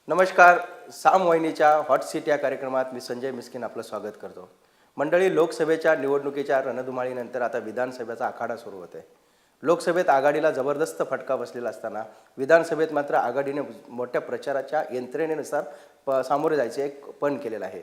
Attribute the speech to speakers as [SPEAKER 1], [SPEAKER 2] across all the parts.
[SPEAKER 1] नमस्कार. साम वाहिनीच्या hot seat या कार्यक्रमात मी संजय मिस्किन आपलं स्वागत करतो. मंडळी, लोकसभेच्या निवडणुकीच्या रणधुमाळीनंतर आता विधानसभेचा आखाडा सुरू होत आहे. लोकसभेत आघाडीला जबरदस्त फटका बसलेला असताना विधानसभेत मात्र आघाडीने मोठ्या प्रचाराच्या यंत्रणेनुसार सामोरे जायचे एक पण केलेलं आहे.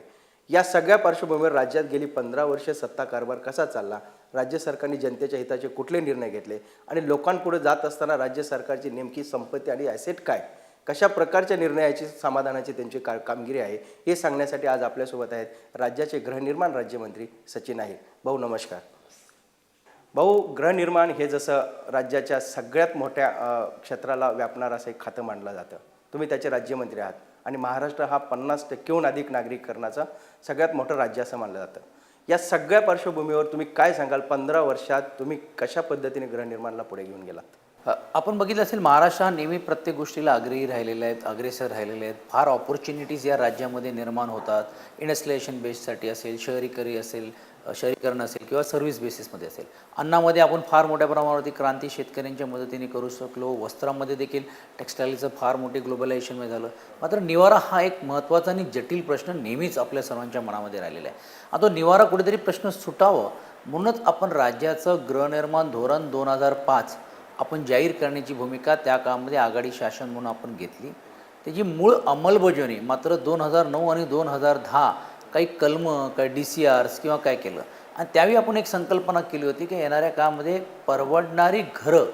[SPEAKER 1] या सगळ्या पार्श्वभूमीवर राज्यात गेली 15 वर्षे सत्ता कारभार कसा चालला, राज्य सरकारने जनतेच्या हिताचे कुठले निर्णय घेतले आणि लोकांपुढे जात असताना राज्य सरकारची नेमकी संपत्ती आणि ॲसेट काय, कशा प्रकारच्या निर्णयाची समाधानाची त्यांची कामगिरी आहे, हे सांगण्यासाठी आज आपल्यासोबत आहेत राज्याचे गृहनिर्माण राज्यमंत्री सचिन अहिर. भाऊ नमस्कार. भाऊ, गृहनिर्माण हे जसं राज्याच्या सगळ्यात मोठ्या क्षेत्राला व्यापणारं असं एक खातं मानलं जातं. तुम्ही त्याचे राज्यमंत्री आहात आणि महाराष्ट्र हा 50%हून अधिक नागरीकरणाचं सगळ्यात मोठं राज्य असं मानलं जातं. या सगळ्या पार्श्वभूमीवर तुम्ही काय सांगाल, 15 वर्षात तुम्ही कशा पद्धतीने गृहनिर्माणला पुढे घेऊन गेलात?
[SPEAKER 2] आपण बघितलं असेल, महाराष्ट्र हा नेहमी प्रत्येक गोष्टीला आग्रही राहिलेले आहेत, अग्रेसर राहिलेले आहेत. फार ऑपॉर्च्युनिटीज या राज्यामध्ये निर्माण होतात. इंडस्ट्रियलेशन बेससाठी असेल, शहरीकरण असेल किंवा सर्व्हिस बेसिसमध्ये असेल. अन्नामध्ये आपण फार मोठ्या प्रमाणावरती क्रांती शेतकऱ्यांच्या मदतीने करू शकलो. वस्त्रामध्ये देखील टेक्स्टाईलचं फार मोठे ग्लोबलायझेशनमध्ये झालं. मात्र निवारा हा एक महत्त्वाचा आणि जटिल प्रश्न नेहमीच आपल्या सर्वांच्या मनामध्ये राहिलेला आहे. आता निवारा कुठेतरी प्रश्न सुटावं म्हणूनच आपण राज्याचं गृहनिर्माण धोरण 2005 आपण जाहीर करण्याची भूमिका त्या काळामध्ये आघाडी शासन म्हणून आपण घेतली. त्याची मूळ अंमलबजावणी मात्र 2009 आणि 2010 काही कलमं, काही DCRs किंवा काय केलं. आणि त्यावेळी आपण एक संकल्पना केली होती की येणाऱ्या काळामध्ये परवडणारी घरं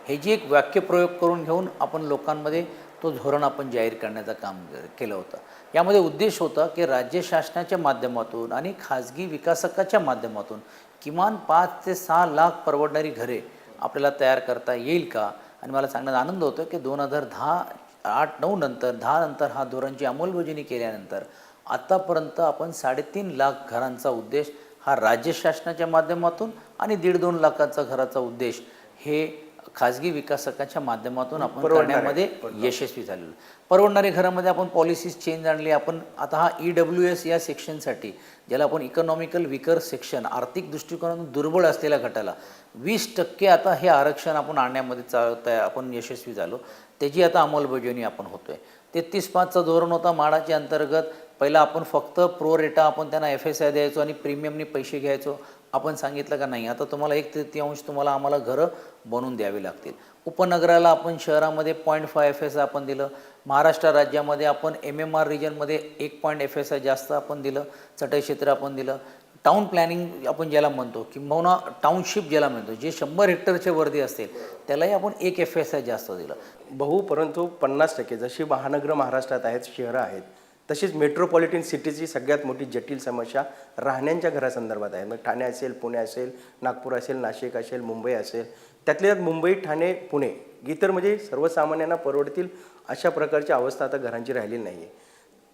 [SPEAKER 2] हे जी एक वाक्यप्रयोग करून घेऊन आपण लोकांमध्ये तो धोरण आपण जाहीर करण्याचं काम केलं होतं. यामध्ये उद्देश होता की राज्य शासनाच्या माध्यमातून आणि खाजगी विकासकाच्या माध्यमातून किमान 5 ते 6 लाख परवडणारी घरे आपल्याला तयार करता येईल का. आणि मला सांगण्यात आनंद होतो की 2010-8-9 नंतर 10 नंतर हा धोरणची अंमलबजावणी केल्यानंतर आत्तापर्यंत आपण 3.5 लाख घरांचा उद्देश हा राज्य शासनाच्या माध्यमातून आणि 1.5-2 लाखाचा घराचा उद्देश हे खाजगी विकासकाच्या माध्यमातून आपण करण्यामध्ये यशस्वी झालेलो. परवडणारे घरामध्ये आपण पॉलिसीज चेंज आणली. आपण आता हा EWS या सेक्शनसाठी, ज्याला आपण इकॉनॉमिकल विकर सेक्शन, आर्थिक दृष्टिकोनातून दुर्बळ असलेल्या गटाला 20% आता हे आरक्षण आपण आणण्यामध्ये आपण यशस्वी झालो. त्याची आता अंमलबजावणी आपण होतोय. 33-5चं धोरण होता म्हाडाच्या अंतर्गत. पहिला आपण फक्त प्रो रेटा आपण त्यांना FSI द्यायचो आणि प्रीमियमनी पैसे घ्यायचो. आपण सांगितलं का नाही, आता तुम्हाला 1/3 तुम्हाला आम्हाला घरं बनवून द्यावी लागतील. उपनगराला आपण शहरामध्ये 0.5 FSI आपण दिलं. महाराष्ट्र राज्यामध्ये आपण MMR रिजनमध्ये 1 FSI जास्त आपण दिलं. चटई क्षेत्र आपण दिलं. टाउन प्लॅनिंग आपण ज्याला म्हणतो किंबहुना टाउनशिप ज्याला म्हणतो, जे 100 हेक्टरच्या वरती असतील त्यालाही आपण 1 FSI जास्त दिलं.
[SPEAKER 1] बहु परंतु 50% जशी महानगर महाराष्ट्रात आहेत, शहरं आहेत, तशीच मेट्रोपॉलिटन सिटीची सगळ्यात मोठी जटिल समस्या राहण्यांच्या घरासंदर्भात आहे. मग ठाणे असेल, पुणे असेल, नागपूर असेल, नाशिक असेल, मुंबई असेल. त्यातल्या मुंबई, ठाणे, पुणे इतर म्हणजे सर्वसामान्यांना परवडतील अशा प्रकारची अवस्था आता घरांची राहिलेली नाही आहे.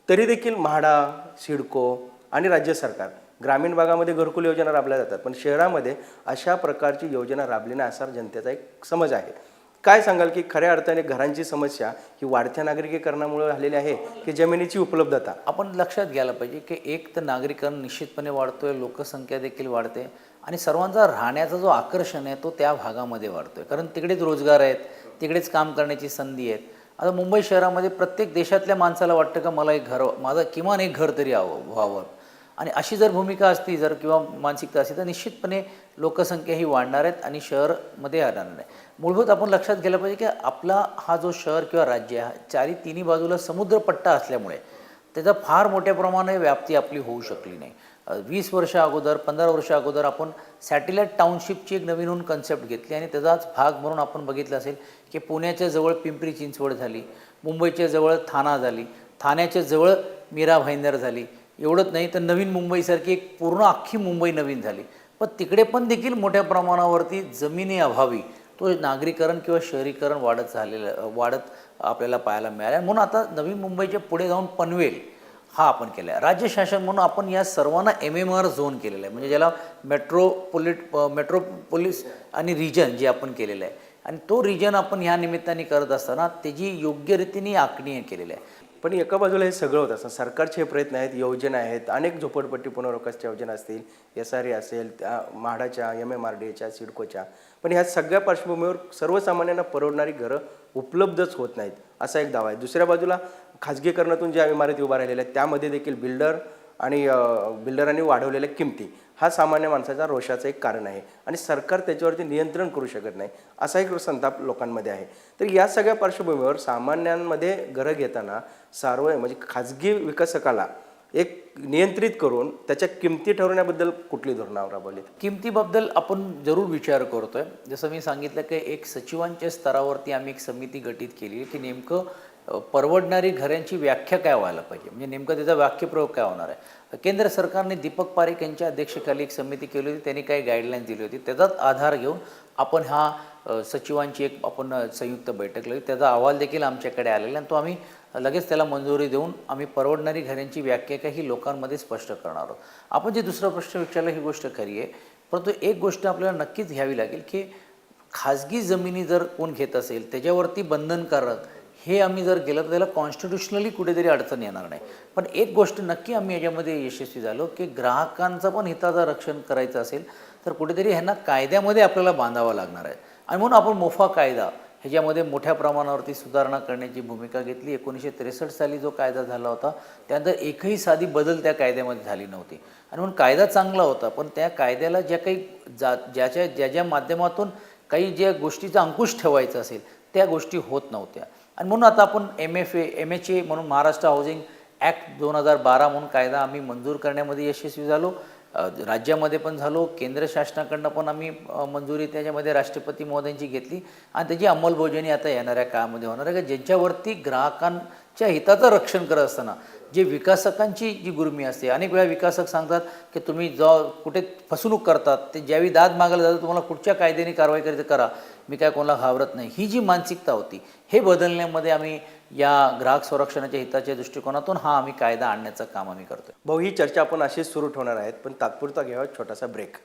[SPEAKER 1] तरी देखील म्हाडा, सिडको आणि राज्य सरकार ग्रामीण भागामध्ये घरकुल योजना राबवल्या जातात, पण शहरामध्ये अशा प्रकारची योजना राबली नाही असा जनतेचा एक समज आहे. काय सांगाल की खऱ्या अर्थाने घरांची समस्या ही वाढत्या नागरिकीकरणामुळे झालेली आहे की जमिनीची उपलब्धता?
[SPEAKER 2] आपण लक्षात घ्यायला पाहिजे की एक तर नागरिकरण निश्चितपणे वाढतोय, लोकसंख्या देखील वाढते आणि सर्वांचा राहण्याचा जो आकर्षण आहे तो त्या भागामध्ये वाढतोय. कारण तिकडेच रोजगार आहेत, तिकडेच काम करण्याची संधी आहेत. आता मुंबई शहरामध्ये प्रत्येक देशातल्या माणसाला वाटतं का मला एक घर, माझं किमान एक घर तरी व्हावं. आणि अशी जर भूमिका असती किंवा मानसिकता असती तर निश्चितपणे लोकसंख्या ही वाढणार आहेत आणि शहरमध्ये येणार नाही. मूलभूत आपण लक्षात घ्यायला पाहिजे की आपला हा जो शहर किंवा राज्य आहे, तिन्ही बाजूला समुद्रपट्टा असल्यामुळे त्याचा फार मोठ्या प्रमाणात व्याप्ती आपली होऊ शकली नाही. 20 वर्ष अगोदर, 15 वर्ष अगोदर आपण सॅटेलाईट टाउनशिपची एक नवीन कन्सेप्ट घेतली आणि त्याचाच भाग म्हणून आपण बघितलं असेल की पुण्याच्या जवळ पिंपरी चिंचवड झाली, मुंबईच्या जवळ ठाणा झाली, ठाण्याच्या जवळ मीरा भाईंदर झाली. एवढंच नाही तर नवीन मुंबईसारखी एक पूर्ण अख्खी मुंबई नवीन झाली. पण तिकडे पण देखील मोठ्या प्रमाणावरती जमिनी अभावी तो नागरीकरण किंवा शहरीकरण वाढत आपल्याला पाहायला मिळालं. म्हणून आता नवी मुंबईच्या पुढे जाऊन पनवेल हा आपण केला आहे. राज्य शासन म्हणून आपण या सर्वांना MMR झोन केलेला आहे, म्हणजे ज्याला मेट्रोपोलिस आणि रिजन जे आपण केलेलं आहे. आणि तो रिजन आपण ह्या निमित्ताने करत असताना त्याची योग्य रीतीने आखणी केलेली आहे.
[SPEAKER 1] पण एका बाजूला हे सगळं होत असतं, सरकारचे प्रयत्न आहेत, योजना आहेत, अनेक झोपडपट्टी पुनर्वसनाच्या योजना असतील, SRA असेल, त्या म्हाडाच्या, MMRDAच्या, सिडकोच्या. पण ह्या सगळ्या पार्श्वभूमीवर सर्वसामान्यांना परवडणारी घरं उपलब्धच होत नाहीत असा एक दावा आहे. दुसऱ्या बाजूला खाजगीकरणातून ज्या इमारती उभा राहिलेल्या आहेत त्यामध्ये देखील बिल्डरांनी वाढवलेल्या किमती हा सामान्य माणसाच्या रोषाचं एक कारण आहे आणि सरकार त्याच्यावरती नियंत्रण करू शकत नाही असा एक संताप लोकांमध्ये आहे. तर या सगळ्या पार्श्वभूमीवर सामान्यांमध्ये घरं घेताना म्हणजे खाजगी विकसकाला एक नियंत्रित करून त्याच्या किमती ठरवण्याबद्दल कुठली धोरणं राबवली?
[SPEAKER 2] किमतीबद्दल आपण जरूर विचार करतोय. जसं मी सांगितलं की एक सचिवांच्या स्तरावरती आम्ही एक समिती गठीत केली की नेमकं परवडणारी घरांची व्याख्या काय व्हायला पाहिजे, म्हणजे नेमकं त्याचा वाक्यप्रयोग काय होणार आहे. केंद्र सरकारने दीपक पारेख यांच्या अध्यक्षतेखाली एक समिती केली होती, त्यांनी काही गाईडलाईन्स दिली होती. त्याचाच आधार घेऊन आपण सचिवांची एक संयुक्त बैठक लावली. त्याचा अहवाल देखील आमच्याकडे आलेला आणि तो आम्ही लगेच त्याला मंजुरी देऊन आम्ही परवडणारी घरांची व्याख्या काही लोकांमध्ये स्पष्ट करणार आहोत. आपण जे दुसरा प्रश्न विचारला ही गोष्ट खरी आहे, परंतु एक गोष्ट आपल्याला नक्कीच घ्यावी लागेल की खाजगी जमिनी जर कोण घेत असेल त्याच्यावरती बंधनकारक हे आम्ही जर गेलं तर त्याला कॉन्स्टिट्युशनली कुठेतरी अडचण येणार नाही. पण एक गोष्ट नक्की आम्ही याच्यामध्ये यशस्वी झालो की ग्राहकांचं पण हिताचं रक्षण करायचं असेल तर कुठेतरी ह्यांना कायद्यामध्ये आपल्याला बांधावं लागणार आहे. आणि म्हणून आपण मोफा कायदा ह्याच्यामध्ये मोठ्या प्रमाणावरती सुधारणा करण्याची भूमिका घेतली. 1963 साली जो कायदा झाला होता त्यानंतर एकही साधी बदल त्या कायद्यामध्ये झाली नव्हती आणि म्हणून कायदा चांगला होता, पण त्या कायद्याला ज्या काही ज्या माध्यमातून काही ज्या गोष्टीचा अंकुश ठेवायचा असेल त्या गोष्टी होत नव्हत्या. आणि म्हणून आता आपण MHA म्हणून महाराष्ट्र हाऊसिंग ॲक्ट 2012 म्हणून कायदा आम्ही मंजूर करण्यामध्ये यशस्वी झालो. राज्यामध्ये पण झालो, केंद्र शासनाकडनं पण आम्ही मंजुरी त्याच्यामध्ये राष्ट्रपती महोदयांची घेतली आणि त्याची अंमलबजावणी आता येणाऱ्या काळामध्ये होणार आहे, की ज्यांच्यावरती ग्राहकांच्या हिताचं रक्षण करत असताना जे विकासकांची जी गुरमी असते. अनेक वेळा विकासक सांगतात की तुम्ही कुठे फसवणूक करतात ते ज्यावेळी दाद मागायला जातं तुम्हाला कुठच्या कायद्याने कारवाई करायचं करा, मी काय कोणाला घाबरत नाही, ही जी मानसिकता होती हे बदलण्यामध्ये आम्ही या ग्राहक संरक्षणाच्या हिताच्या दृष्टिकोनातून आम्ही कायदा आणण्याचं काम आम्ही करतोय.
[SPEAKER 1] भाऊ, ही चर्चा आपण अशीच सुरू ठेवणार आहेत, पण तात्पुरता घ्यावा छोटासा ब्रेक.